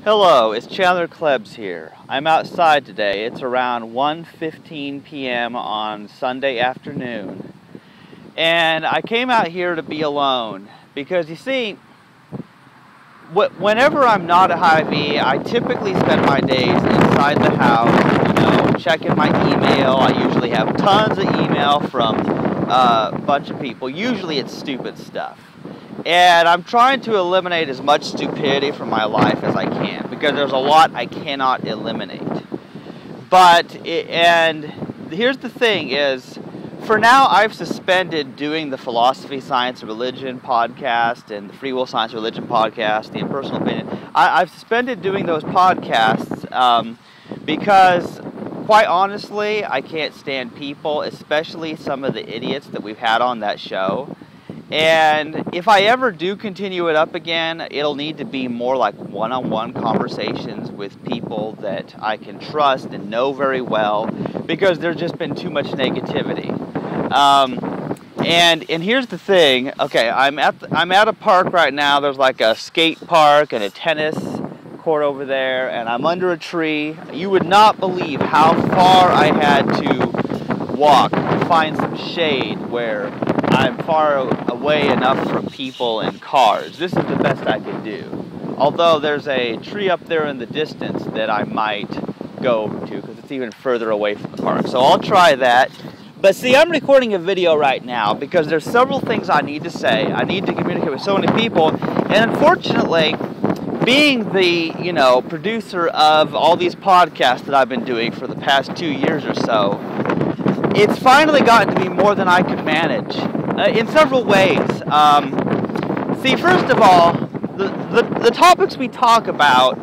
Hello, it's Chandler Klebs here. I'm outside today. It's around 1:15 p.m. on Sunday afternoon. And I came out here to be alone because you see, whenever I'm not at Hy-Vee, I typically spend my days inside the house, checking my email. I usually have tons of email from a bunch of people. Usually it's stupid stuff. And I'm trying to eliminate as much stupidity from my life as I can, because there's a lot I cannot eliminate. And here's the thing is, for now I've suspended doing the Philosophy, Science, and Religion podcast and the Free Will, Science, and Religion podcast, the Impersonal Opinion. I've suspended doing those podcasts because, quite honestly, I can't stand people, especially some of the idiots that we've had on that show. And if I ever do continue it up again, it'll need to be more like one-on-one conversations with people that I can trust and know very well, because there's just been too much negativity. And here's the thing. Okay, I'm at a park right now. There's like a skate park and a tennis court over there, and I'm under a tree. You would not believe how far I had to walk to find some shade where I'm far away enough from people and cars. This is the best I could do. Although there's a tree up there in the distance that I might go to, because it's even further away from the park. So I'll try that. But see, I'm recording a video right now because there's several things I need to say. I need to communicate with so many people. And unfortunately, being the, producer of all these podcasts that I've been doing for the past 2 years or so, it's finally gotten to be more than I could manage. In several ways. See, first of all, the topics we talk about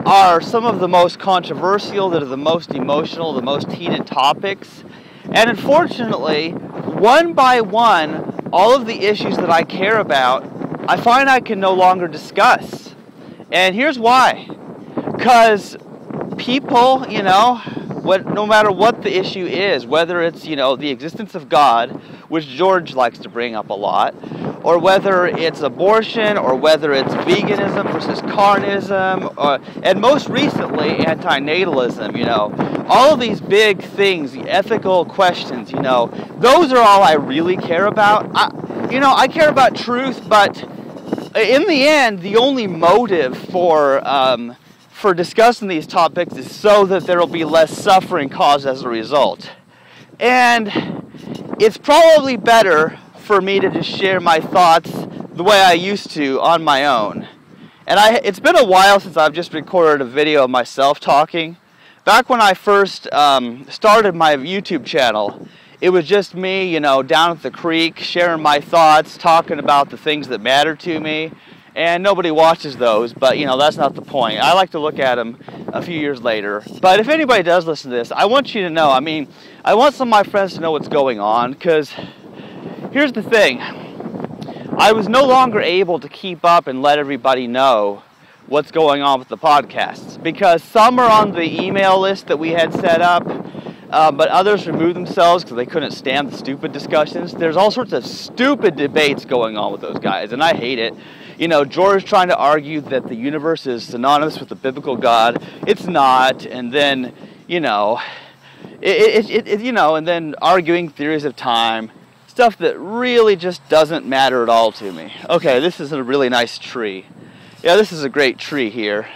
are some of the most controversial, that are the most emotional, the most heated topics. And unfortunately, one by one, all of the issues that I care about, I find I can no longer discuss. And here's why. Because people, no matter what the issue is, whether it's, the existence of God, which George likes to bring up a lot, or whether it's abortion, or whether it's veganism versus carnism, and most recently, antinatalism, all of these big things, the ethical questions, those are all I really care about. I care about truth, but in the end, the only motive for discussing these topics is so that there will be less suffering caused as a result. And it's probably better for me to just share my thoughts the way I used to on my own. And it's been a while since I've just recorded a video of myself talking. Back when I first started my YouTube channel, it was just me, down at the creek, sharing my thoughts, talking about the things that matter to me. And nobody watches those, but that's not the point. I like to look at them a few years later. But if anybody does listen to this, I want you to know, I want some of my friends to know what's going on, because here's the thing. I was no longer able to keep up and let everybody know what's going on with the podcasts, because some are on the email list that we had set up, but others removed themselves because they couldn't stand the stupid discussions. There's all sorts of stupid debates going on with those guys, and I hate it. George trying to argue that the universe is synonymous with the biblical God. It's not. And then, and then arguing theories of time. Stuff that really just doesn't matter at all to me. Okay, this is a really nice tree. Yeah, this is a great tree here.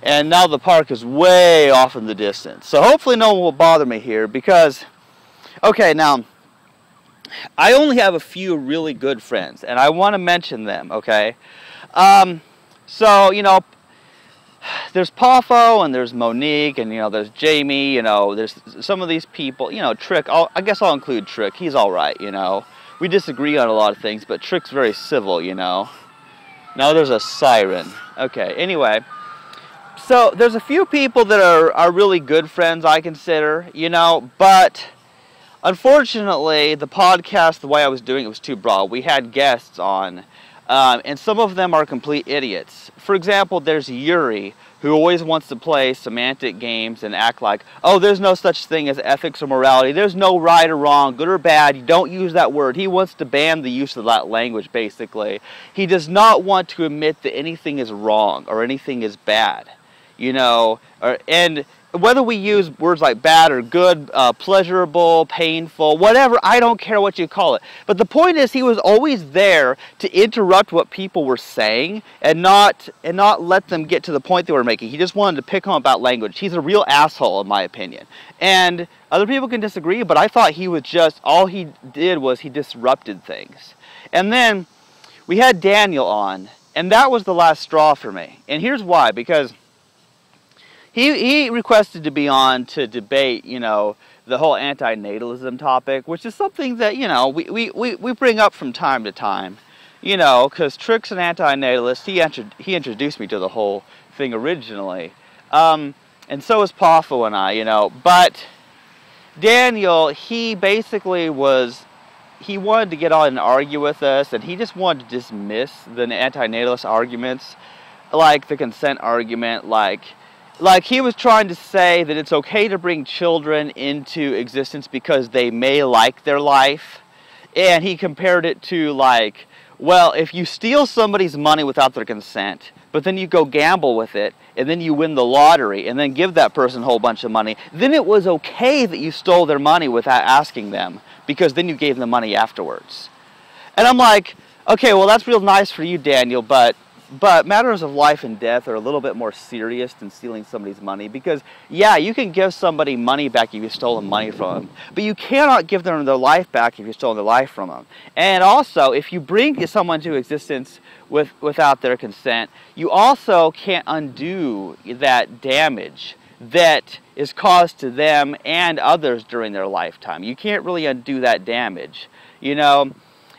And now the park is way off in the distance. So hopefully no one will bother me here because, okay, now, I only have a few really good friends, and I want to mention them, okay? So, there's Poffo, and there's Monique, and, there's Jamie, there's some of these people, Trick, I guess I'll include Trick, he's alright, We disagree on a lot of things, but Trick's very civil, Now there's a siren. Okay, anyway, so there's a few people that are really good friends, I consider, but unfortunately, the podcast, the way I was doing it was too broad. We had guests on, and some of them are complete idiots. For example, there's Yuri, who always wants to play semantic games and act like, oh, there's no such thing as ethics or morality. There's no right or wrong, good or bad. You don't use that word. He wants to ban the use of that language, basically. He does not want to admit that anything is wrong or anything is bad. you know, and whether we use words like bad or good, pleasurable, painful, whatever, I don't care what you call it. But the point is, he was always there to interrupt what people were saying and not let them get to the point they were making. He just wanted to pick on about language. He's a real asshole, in my opinion. And other people can disagree, but I thought he was just, all he did was he disrupted things. And then we had Daniel on, and that was the last straw for me. And here's why, because he requested to be on to debate, you know, the whole anti-natalism topic, which is something that, you know, we bring up from time to time, you know, because Trick's an anti-natalist. He introduced me to the whole thing originally. And so is Pafo and I, you know. But Daniel, he basically he wanted to get on and argue with us, and he just wanted to dismiss the anti-natalist arguments, like the consent argument, like he was trying to say that it's okay to bring children into existence because they may like their life. And he compared it to, like, well, if you steal somebody's money without their consent, but then you go gamble with it, and then you win the lottery, and then give that person a whole bunch of money, then it was okay that you stole their money without asking them, because then you gave them money afterwards. And I'm like, okay, well, that's real nice for you, Daniel, but matters of life and death are a little bit more serious than stealing somebody's money, because, yeah, you can give somebody money back if you've stolen money from them, but you cannot give them their life back if you've stolen their life from them. And also, if you bring someone to existence without their consent, you also can't undo that damage that is caused to them and others during their lifetime. You can't really undo that damage, you know.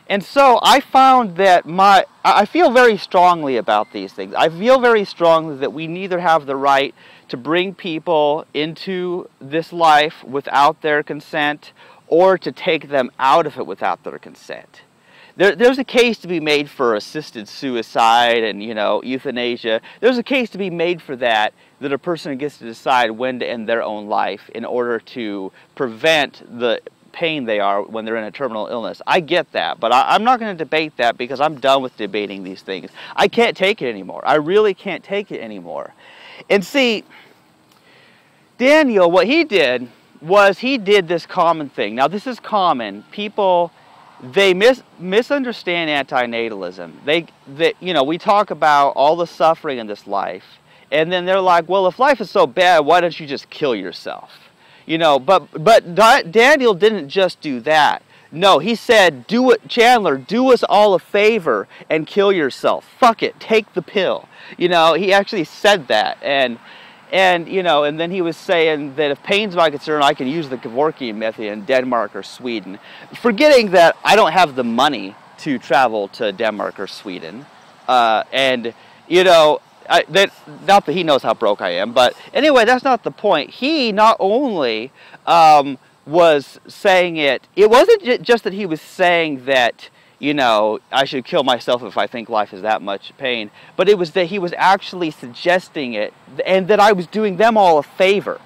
And so I found that I feel very strongly about these things. I feel very strongly that we neither have the right to bring people into this life without their consent, or to take them out of it without their consent. There's a case to be made for assisted suicide and, you know, euthanasia. There's a case to be made for that a person gets to decide when to end their own life in order to prevent the pain they are when they're in a terminal illness. I get that, but I'm not going to debate that, because I'm done with debating these things. I can't take it anymore. I really can't take it anymore. And see, Daniel, what he did was he did this common thing. Now, this is common. People, they misunderstand antinatalism. They, you know, we talk about all the suffering in this life, and then they're like, well, if life is so bad, why don't you just kill yourself? You know, but Daniel didn't just do that. No, he said, do it, Chandler, do us all a favor and kill yourself. Fuck it, take the pill. You know, he actually said that. And you know, and then he was saying that if pain's my concern, I can use the Kevorkian method in Denmark or Sweden. Forgetting that I don't have the money to travel to Denmark or Sweden. And, you know, not that he knows how broke I am, but anyway, that's not the point. He not only was saying it wasn't just that he was saying that, you know, I should kill myself if I think life is that much pain, but it was that he was actually suggesting it, and that I was doing them all a favor.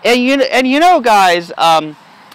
And you know, guys,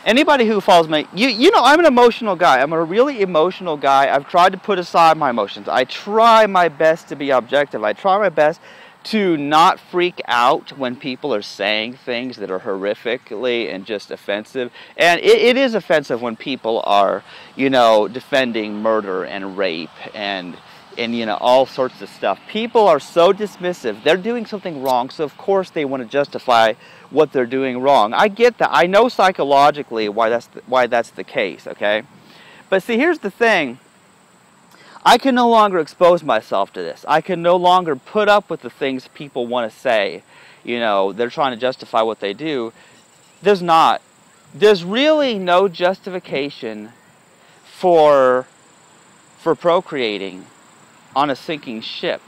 anybody who follows me, you know, I'm an emotional guy. I'm a really emotional guy. I've tried to put aside my emotions. I try my best to be objective. I try my best to not freak out when people are saying things that are horrifically and just offensive. And it is offensive when people are, you know, defending murder and rape and you know, all sorts of stuff. People are so dismissive. They're doing something wrong, so of course they want to justify what they're doing wrong. I get that. I know psychologically why that's the case, okay? But see, here's the thing. I can no longer expose myself to this. I can no longer put up with the things people want to say. You know, they're trying to justify what they do. There's not. There's really no justification for procreating on a sinking ship,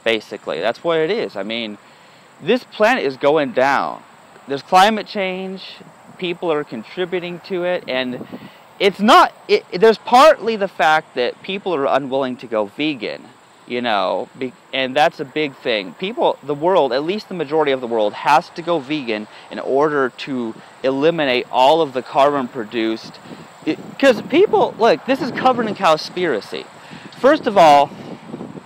basically. That's what it is. I mean, this planet is going down. There's climate change. People are contributing to it, and it's not, there's partly the fact that people are unwilling to go vegan, you know, and that's a big thing. People, the world, at least the majority of the world, has to go vegan in order to eliminate all of the carbon produced. Because people, look, this is covered in cowspiracy. First of all,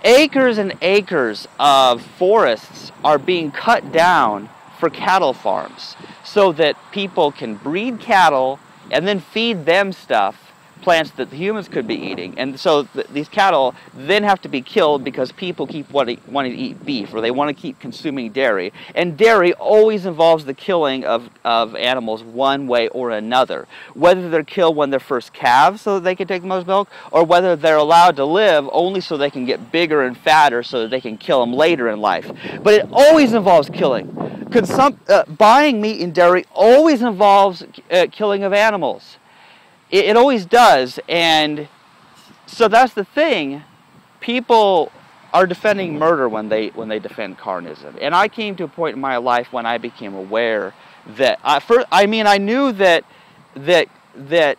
acres and acres of forests are being cut down for cattle farms so that people can breed cattle and then feed them stuff, plants that the humans could be eating. And so these cattle then have to be killed because people keep wanting to eat beef, or they want to keep consuming dairy. And dairy always involves the killing of animals one way or another. Whether they're killed when they're first calves so that they can take the most milk, or whether they're allowed to live only so they can get bigger and fatter so that they can kill them later in life. But it always involves killing. Buying meat and dairy always involves killing of animals. It always does. And so that's the thing. People are defending murder when they defend carnism. And I came to a point in my life when I became aware that I knew that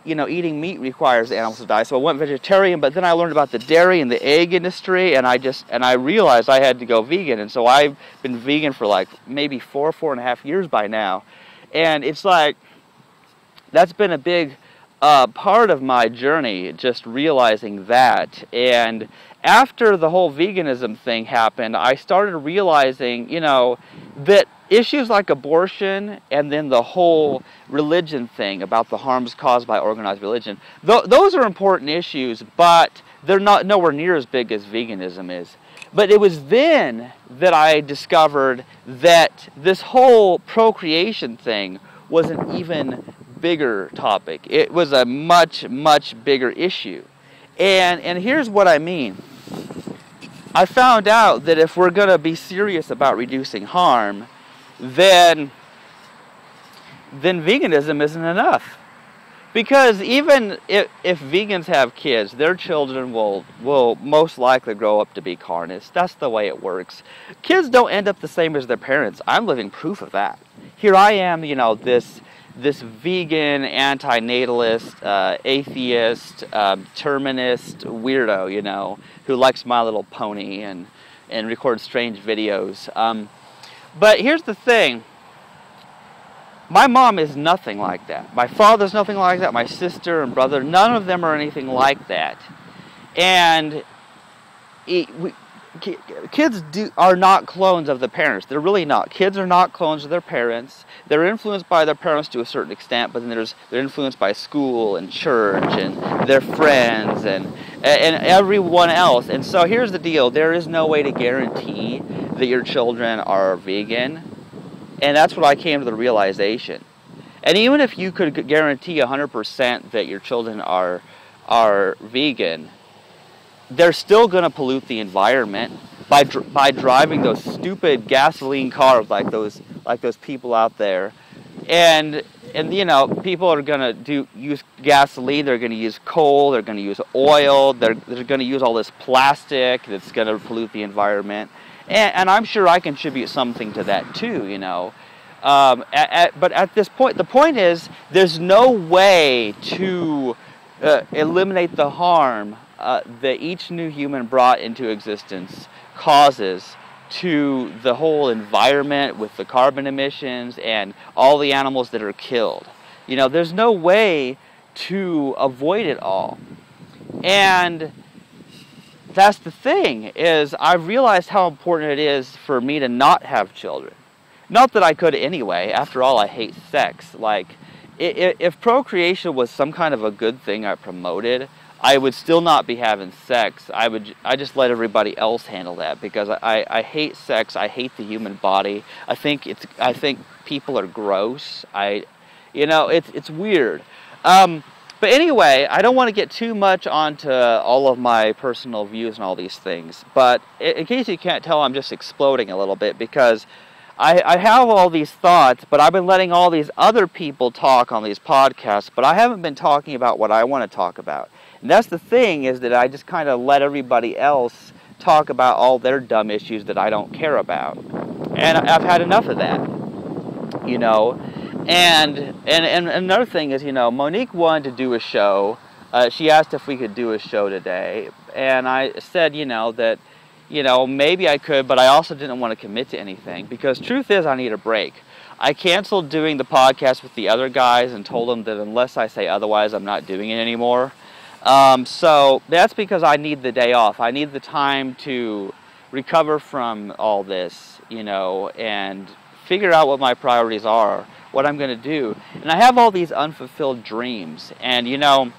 eating meat requires animals to die. So I went vegetarian, but then I learned about the dairy and the egg industry, and I realized I had to go vegan. And so I've been vegan for like maybe 4.5 years by now. And it's like, that's been a big part of my journey, just realizing that. And after the whole veganism thing happened, I started realizing, that issues like abortion and then the whole religion thing about the harms caused by organized religion, those are important issues, but they're not nowhere near as big as veganism is. But it was then that I discovered that this whole procreation thing was an even bigger topic. It was a much, much bigger issue. And here's what I mean. I found out that if we're going to be serious about reducing harm, then veganism isn't enough. Because even if vegans have kids, their children will most likely grow up to be carnists. That's the way it works. Kids don't end up the same as their parents. I'm living proof of that. Here I am, this vegan, anti-natalist, atheist, terminist weirdo, who likes My Little Pony and records strange videos. But here's the thing. My mom is nothing like that. My father's nothing like that. My sister and brother, none of them are anything like that. And kids are not clones of the parents. They're really not. Kids are not clones of their parents. They're influenced by their parents to a certain extent, but then they're influenced by school and church and their friends and everyone else. And so here's the deal. There is no way to guarantee that your children are vegan. And that's what I came to the realization. And even if you could guarantee 100% that your children are vegan, they're still going to pollute the environment by driving those stupid gasoline cars like those people out there. And people are going to use gasoline, they're going to use coal, they're going to use oil, they're going to use all this plastic that's going to pollute the environment. And I'm sure I contribute something to that too, but at this point, the point is, there's no way to eliminate the harm that each new human brought into existence causes to the whole environment with the carbon emissions and all the animals that are killed. There's no way to avoid it all. And that's the thing, is I've realized how important it is for me to not have children. Not that I could anyway. After all, I hate sex. Like, if procreation was some kind of a good thing I promoted, I would still not be having sex. I just let everybody else handle that, because I hate sex. I hate the human body. I think people are gross. It's weird. But anyway, I don't want to get too much onto all of my personal views and all these things. But in case you can't tell, I'm just exploding a little bit, because I have all these thoughts, but I've been letting all these other people talk on these podcasts, but I haven't been talking about what I want to talk about. And that's the thing, is that I just kind of let everybody else talk about all their dumb issues that I don't care about. And I've had enough of that, And another thing is, Monique wanted to do a show. She asked if we could do a show today. And I said, that, maybe I could, but I also didn't want to commit to anything. Because truth is, I need a break. I canceled doing the podcast with the other guys and told them that unless I say otherwise, I'm not doing it anymore. So that's because I need the day off. I need the time to recover from all this, you know, and figure out what my priorities are, what I'm going to do. And I have all these unfulfilled dreams. And, you know,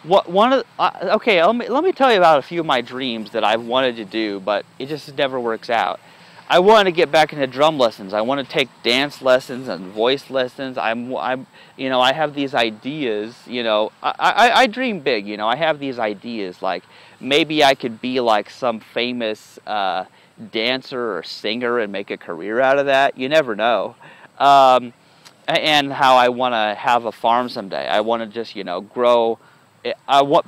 okay, let me tell you about a few of my dreams that I've wanted to do, but it just never works out. I want to get back into drum lessons. I want to take dance lessons and voice lessons. You know, I have these ideas. You know, I dream big. You know, I have these ideas like maybe I could be like some famous dancer or singer and make a career out of that. You never know. And how I want to have a farm someday. I want to just, you know, grow.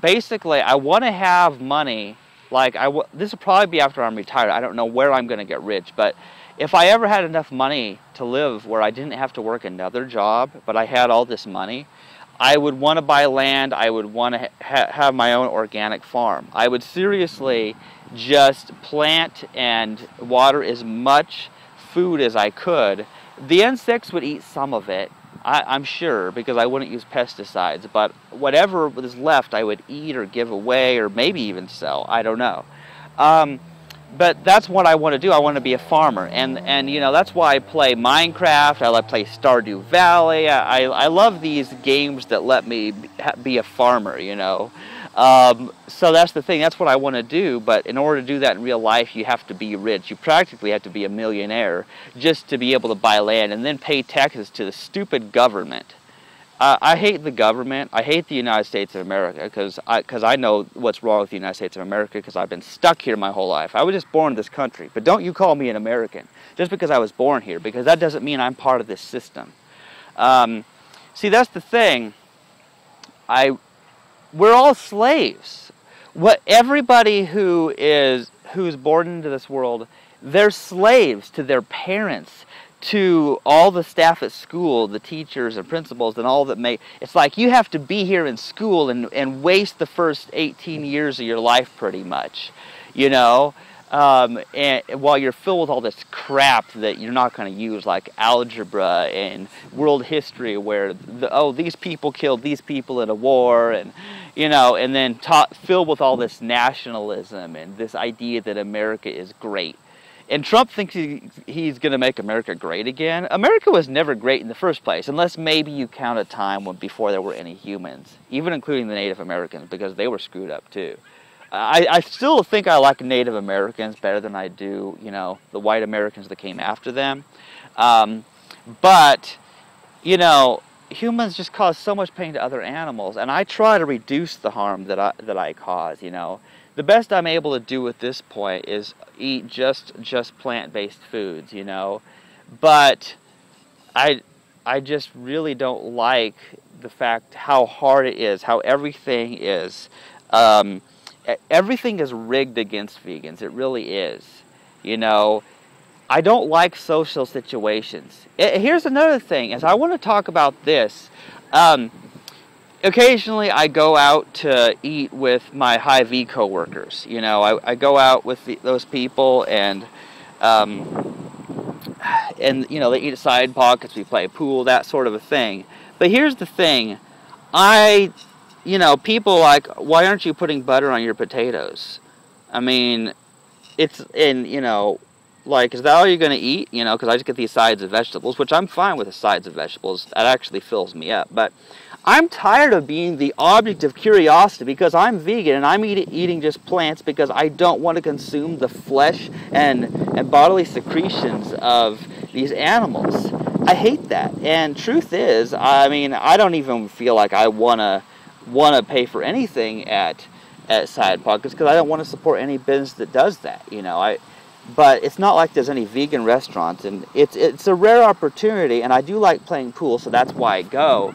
Basically, I want to have money. Like, this will probably be after I'm retired. I don't know where I'm going to get rich, but if I ever had enough money to live where I didn't have to work another job, but I had all this money, I would want to buy land. I would want to have my own organic farm. I would seriously just plant and water as much food as I could. The insects would eat some of it, I'm sure, because I wouldn't use pesticides, but whatever was left I would eat or give away or maybe even sell. I don't know. But that's what I want to do. I want to be a farmer, and you know, that's why I play Minecraft. I like play Stardew Valley. I love these games that let me be a farmer, you know. So that's the thing. That's what I want to do. But in order to do that in real life, you have to be rich. You practically have to be a millionaire just to be able to buy land and then pay taxes to the stupid government. I hate the government. I hate the United States of America because I know what's wrong with the United States of America because I've been stuck here my whole life. I was just born in this country. But don't you call me an American just because I was born here, because that doesn't mean I'm part of this system. See, that's the thing. We're all slaves. Everybody who's born into this world, they're slaves to their parents, to all the staff at school, the teachers and principals and all that make. It's like you have to be here in school and waste the first 18 years of your life pretty much, you know, and while you're filled with all this crap that you're not going to use, like algebra and world history, where these people killed these people in a war, and you know, and then filled with all this nationalism and this idea that America is great. And Trump thinks he's going to make America great again. America was never great in the first place, unless maybe you count a time before there were any humans, even including the Native Americans, because they were screwed up too. I still think I like Native Americans better than I do, you know, the white Americans that came after them. But, you know, humans just cause so much pain to other animals, and I try to reduce the harm that I cause, you know. The best I'm able to do at this point is eat just plant-based foods, you know. But I just really don't like the fact how hard it is, how everything is. Everything is rigged against vegans. It really is. You know, I don't like social situations. Here's another thing, is I want to talk about this. Occasionally I go out to eat with my Hy-Vee coworkers. You know, I go out with those people, and you know, they eat at side pockets, we play pool, that sort of a thing. But here's the thing, you know, people like, why aren't you putting butter on your potatoes? I mean, you know, like, is that all you're going to eat? You know, because I just get these sides of vegetables, which I'm fine with the sides of vegetables. That actually fills me up. But I'm tired of being the object of curiosity because I'm vegan and I'm eating just plants because I don't want to consume the flesh and bodily secretions of these animals. I hate that. And truth is, I mean, I don't even feel like I want to pay for anything at side pockets because I don't want to support any business that does that. You know, but it's not like there's any vegan restaurants, and it's a rare opportunity, and I do like playing pool, so that's why I go.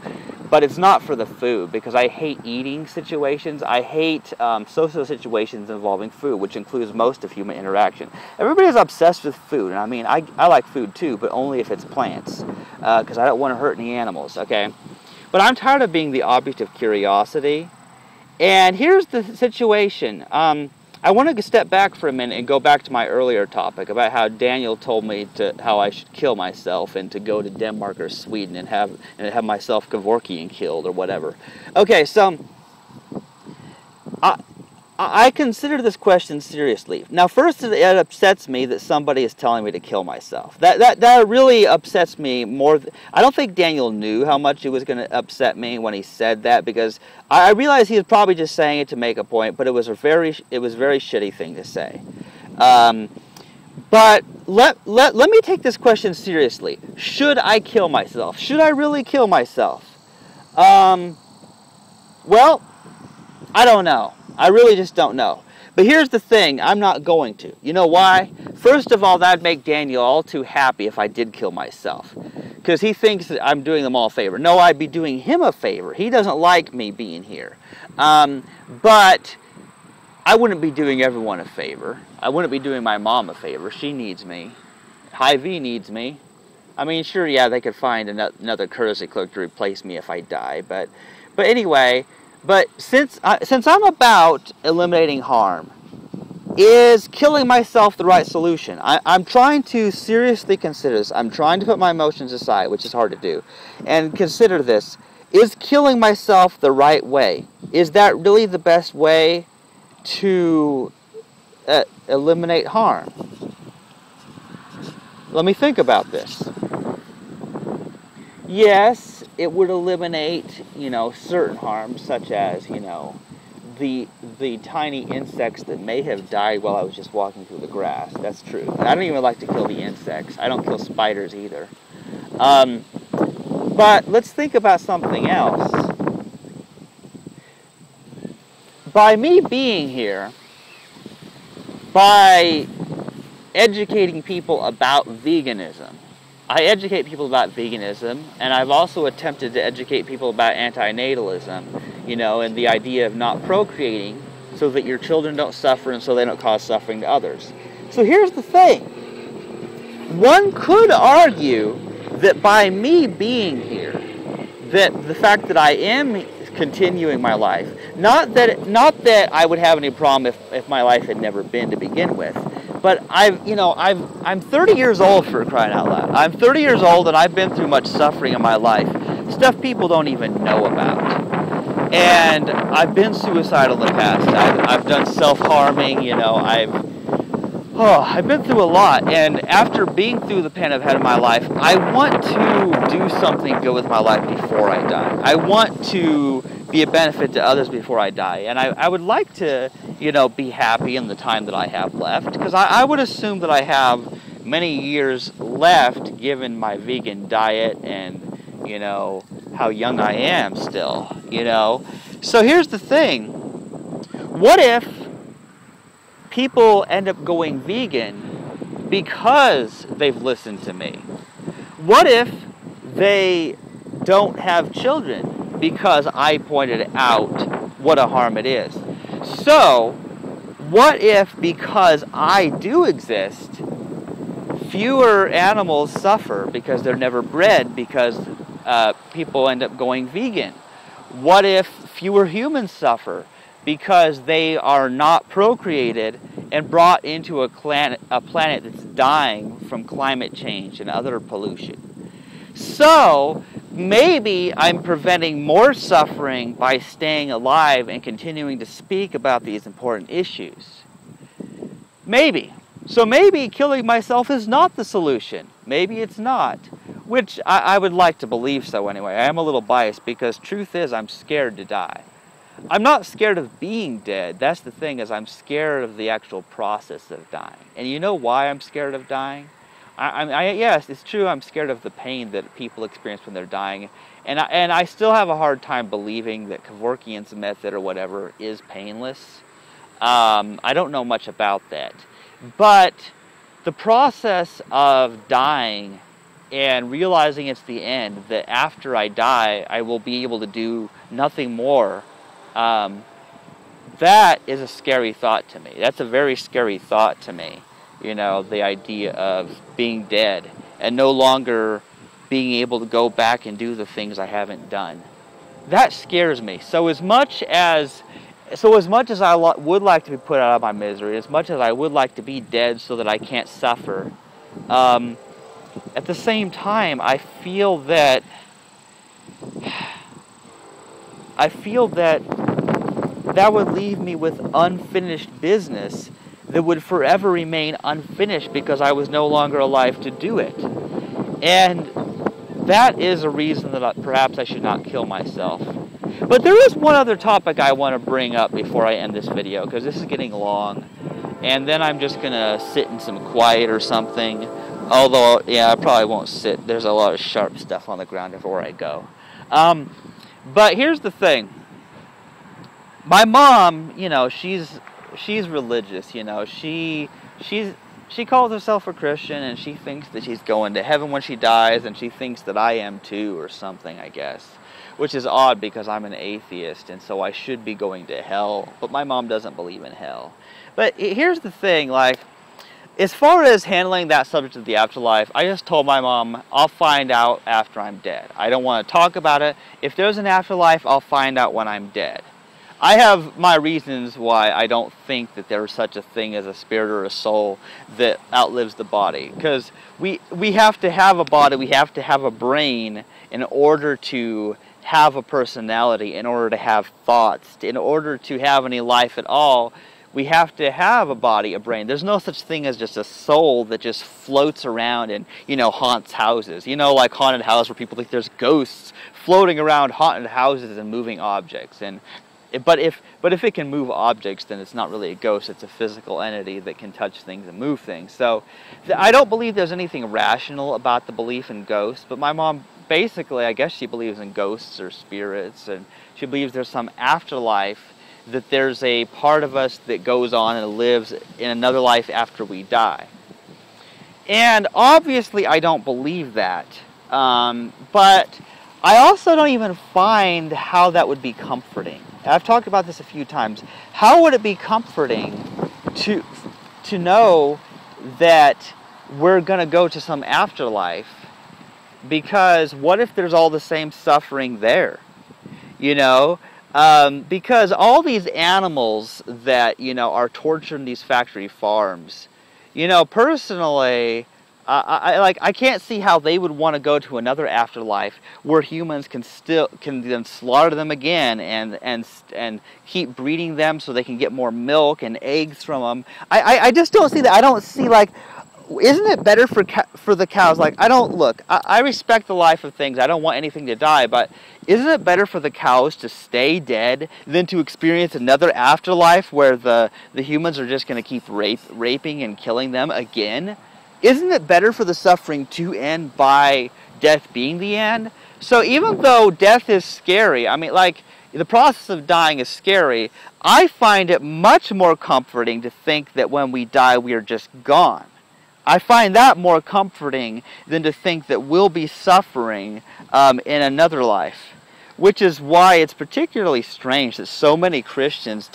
But it's not for the food, because I hate eating situations. I hate social situations involving food, which includes most of human interaction. Everybody's obsessed with food, and I mean, I like food too, but only if it's plants, because I don't want to hurt any animals, okay? But I'm tired of being the object of curiosity, and here's the situation. I want to step back for a minute and go back to my earlier topic about how Daniel told me how I should kill myself and to go to Denmark or Sweden and have myself Kevorkian killed or whatever. Okay, so I, I consider this question seriously. Now, first, it upsets me that somebody is telling me to kill myself. That really upsets me more. I don't think Daniel knew how much it was going to upset me when he said that, because I realized he was probably just saying it to make a point, but it was a very shitty thing to say. But let me take this question seriously. Should I kill myself? Should I really kill myself? Well, I don't know. I really just don't know. But here's the thing, I'm not going to. You know why? First of all, that'd make Daniel all too happy if I did kill myself. Because he thinks that I'm doing them all a favor. No, I'd be doing him a favor. He doesn't like me being here. But I wouldn't be doing everyone a favor. I wouldn't be doing my mom a favor. She needs me. Hy-Vee needs me. I mean, sure, yeah, they could find another courtesy clerk to replace me if I die. But anyway... But since I'm about eliminating harm, is killing myself the right solution? I'm trying to seriously consider this. I'm trying to put my emotions aside, which is hard to do, and consider this. Is killing myself the right way? Is that really the best way to eliminate harm? Let me think about this. Yes, it would eliminate, certain harms, such as, the tiny insects that may have died while I was just walking through the grass. That's true. And I don't even like to kill the insects. I don't kill spiders either. But let's think about something else. By me being here, by educating people about veganism, I educate people about veganism, and I've also attempted to educate people about antinatalism, and the idea of not procreating so that your children don't suffer and so they don't cause suffering to others. So here's the thing. One could argue that by me being here, that the fact that I am continuing my life, not that I would have any problem if my life had never been to begin with, but I'm 30 years old, for crying out loud. I'm 30 years old and I've been through much suffering in my life. Stuff people don't even know about. And I've been suicidal in the past. I've done self-harming, I've been through a lot. And after being through the pain I've had in my life, I want to do something good with my life before I die. I want to be a benefit to others before I die. And I would like to, be happy in the time that I have left, because I would assume that I have many years left given my vegan diet and, how young I am still, So here's the thing. What if people end up going vegan because they've listened to me? What if they don't have children because I pointed out what a harm it is? So, what if, because I do exist, fewer animals suffer because they're never bred because people end up going vegan? What if fewer humans suffer because they are not procreated and brought into a planet that's dying from climate change and other pollution? So, maybe I'm preventing more suffering by staying alive and continuing to speak about these important issues. Maybe. So maybe killing myself is not the solution. Maybe it's not. Which I would like to believe so anyway. I am a little biased because truth is I'm scared to die. I'm not scared of being dead. That's the thing, is I'm scared of the actual process of dying. And you know why I'm scared of dying? Yes, it's true, I'm scared of the pain that people experience when they're dying. And I still have a hard time believing that Kevorkian's method or whatever is painless. I don't know much about that. But the process of dying and realizing it's the end, that after I die, I will be able to do nothing more, that is a scary thought to me. That's a very scary thought to me. The idea of being dead and no longer being able to go back and do the things I haven't done. That scares me. So as much as I would like to be put out of my misery, as much as I would like to be dead so that I can't suffer, at the same time, I feel that that would leave me with unfinished business that would forever remain unfinished because I was no longer alive to do it. And that is a reason that perhaps I should not kill myself. But there is one other topic I want to bring up before I end this video, because this is getting long. And then I'm just going to sit in some quiet or something. Although, yeah, I probably won't sit. There's a lot of sharp stuff on the ground everywhere I go. But here's the thing. My mom, you know, she's religious, you know. She calls herself a Christian, and she thinks that she's going to heaven when she dies, and she thinks that I am too, or something, I guess. Which is odd because I'm an atheist, and so I should be going to hell. But my mom doesn't believe in hell. But here's the thing, like, as far as handling that subject of the afterlife, I just told my mom, I'll find out after I'm dead. I don't want to talk about it. If there's an afterlife, I'll find out when I'm dead. I have my reasons why I don't think that there's such a thing as a spirit or a soul that outlives the body. Because we have to have a body, we have to have a brain in order to have a personality, in order to have thoughts, in order to have any life at all. We have to have a body, a brain. There's no such thing as just a soul that just floats around and, you know, haunts houses. You know, like haunted house where people think there's ghosts floating around haunted houses and moving objects. But if it can move objects, then it's not really a ghost. It's a physical entity that can touch things and move things. So I don't believe there's anything rational about the belief in ghosts. But my mom, basically, I guess she believes in ghosts or spirits, and she believes there's some afterlife, that there's a part of us that goes on and lives in another life after we die. And obviously I don't believe that. But I also don't even find how that would be comforting. I've talked about this a few times. How would it be comforting to know that we're going to go to some afterlife? Because what if there's all the same suffering there? You know? Because all these animals that, you know, are tortured in these factory farms, you know, personally, I can't see how they would want to go to another afterlife where humans can then slaughter them again and keep breeding them so they can get more milk and eggs from them. I just don't see that. I don't see, like, isn't it better for the cows? Like, I respect the life of things. I don't want anything to die, but isn't it better for the cows to stay dead than to experience another afterlife where the humans are just going to keep raping and killing them again? Isn't it better for the suffering to end by death being the end? So even though death is scary, I mean, like, the process of dying is scary, I find it much more comforting to think that when we die, we are just gone. I find that more comforting than to think that we'll be suffering in another life. Which is why it's particularly strange that so many Christians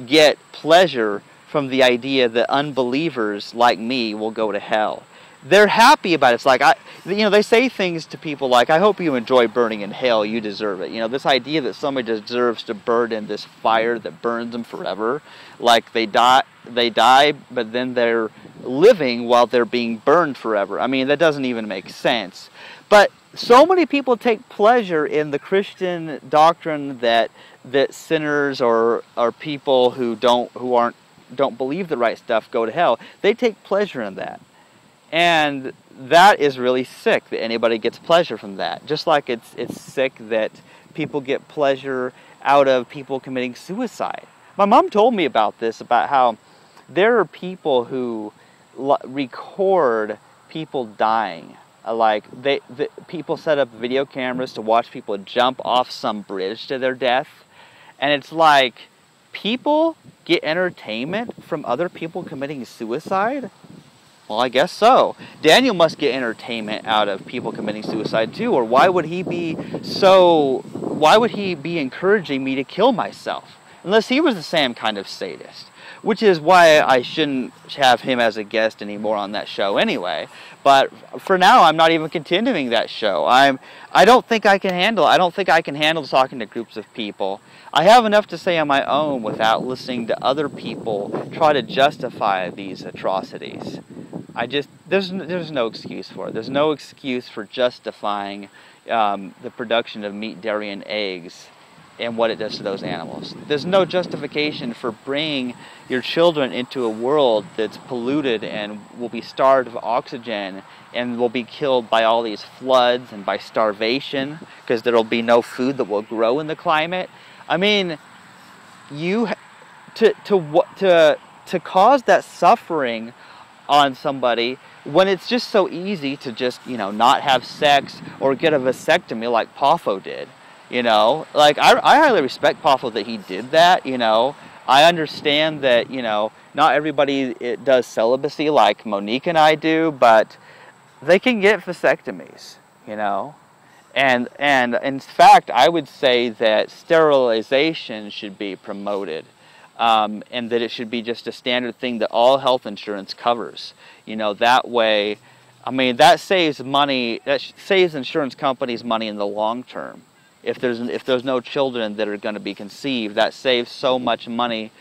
get pleasure from the idea that unbelievers like me will go to hell. They're happy about it. It's like, you know, they say things to people like, I hope you enjoy burning in hell, you deserve it. You know, this idea that somebody deserves to burn in this fire that burns them forever. Like they die, but then they're living while they're being burned forever. I mean, that doesn't even make sense. But so many people take pleasure in the Christian doctrine that sinners or people who don't believe the right stuff go to hell. They take pleasure in that. And that is really sick that anybody gets pleasure from that. Just like it's sick that people get pleasure out of people committing suicide. My mom told me about this, about how there are people who record people dying. Like people set up video cameras to watch people jump off some bridge to their death. And it's like, people get entertainment from other people committing suicide? Well, I guess so. Daniel must get entertainment out of people committing suicide too, or why would he be encouraging me to kill myself? Unless he was the same kind of sadist. Which is why I shouldn't have him as a guest anymore on that show anyway. But for now, I'm not even continuing that show. I don't think I can handle it. I don't think I can handle talking to groups of people. I have enough to say on my own without listening to other people try to justify these atrocities. There's no excuse for it. There's no excuse for justifying the production of meat, dairy, and eggs and what it does to those animals. There's no justification for bringing your children into a world that's polluted and will be starved of oxygen and will be killed by all these floods and by starvation because there will be no food that will grow in the climate. I mean, to cause that suffering on somebody when it's just so easy to just, you know, not have sex or get a vasectomy like Poffo did. You know, like I highly respect Poffo that he did that. You know, I understand that, you know, not everybody does celibacy like Monique and I do, but they can get vasectomies, you know. And in fact, I would say that sterilization should be promoted, and that it should be just a standard thing that all health insurance covers. You know, that way, I mean, that saves money. That saves insurance companies money in the long term. If there's no children that are going to be conceived, that saves so much money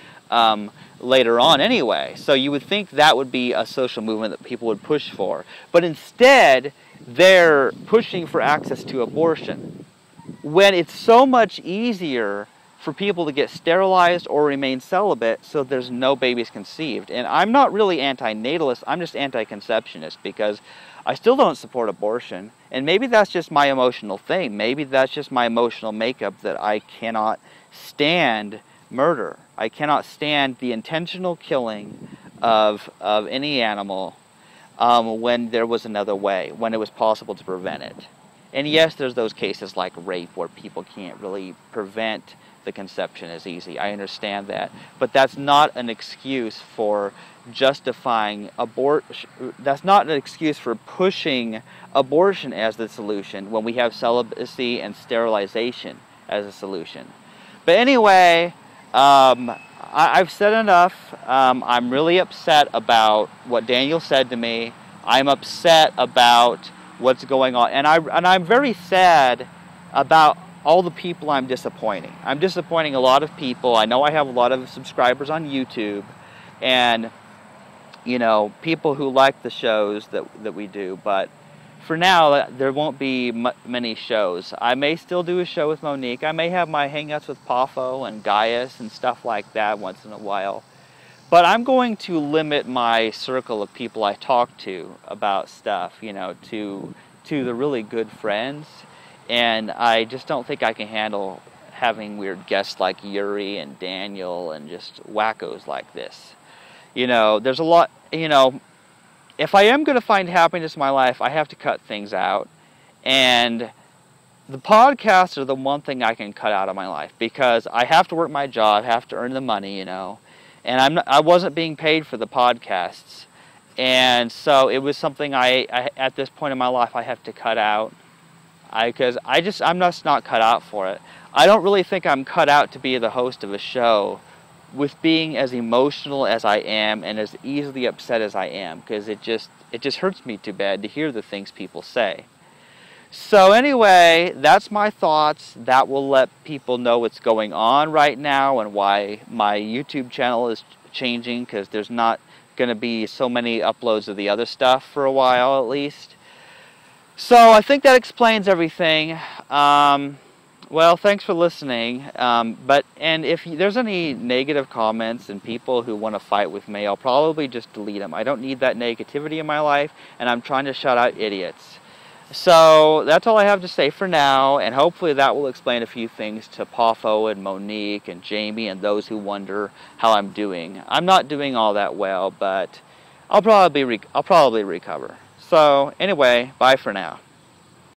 later on anyway. So you would think that would be a social movement that people would push for. But instead, they're pushing for access to abortion, when it's so much easier for people to get sterilized or remain celibate so there's no babies conceived. And I'm not really antinatalist, I'm just anti-conceptionist, because I still don't support abortion. And maybe that's just my emotional thing. Maybe that's just my emotional makeup, that I cannot stand murder. I cannot stand the intentional killing of any animal when there was another way, when it was possible to prevent it. And yes, there's those cases like rape where people can't really prevent the conception as easy. I understand that. But that's not an excuse for justifying abortion. That's not an excuse for pushing abortion as the solution when we have celibacy and sterilization as a solution. But anyway, I've said enough. I'm really upset about what Daniel said to me. I'm upset about what's going on, and I'm very sad about all the people I'm disappointing. I'm disappointing a lot of people. I know I have a lot of subscribers on YouTube, and you know, people who like the shows that we do, but for now there won't be many shows. I may still do a show with Monique. I may have my hangouts with Poffo and Gaius and stuff like that once in a while. But I'm going to limit my circle of people I talk to about stuff, you know, to the really good friends. And I just don't think I can handle having weird guests like Yuri and Daniel and just wackos like this. You know, there's a lot, you know, if I am going to find happiness in my life, I have to cut things out. And the podcasts are the one thing I can cut out of my life, because I have to work my job, have to earn the money, you know. And I wasn't being paid for the podcasts. And so it was something I at this point in my life, I have to cut out. Because I'm just not cut out for it. I don't really think I'm cut out to be the host of a show with being as emotional as I am and as easily upset as I am, because it just hurts me too bad to hear the things people say. So anyway, that's my thoughts. That will let people know what's going on right now and why my YouTube channel is changing, because there's not going to be so many uploads of the other stuff for a while at least. So I think that explains everything. Well, thanks for listening. And if there's any negative comments and people who want to fight with me, I'll probably just delete them. I don't need that negativity in my life, and I'm trying to shut out idiots. So that's all I have to say for now, and hopefully that will explain a few things to Poffo and Monique and Jamie and those who wonder how I'm doing. I'm not doing all that well, but I'll probably recover. So anyway, bye for now.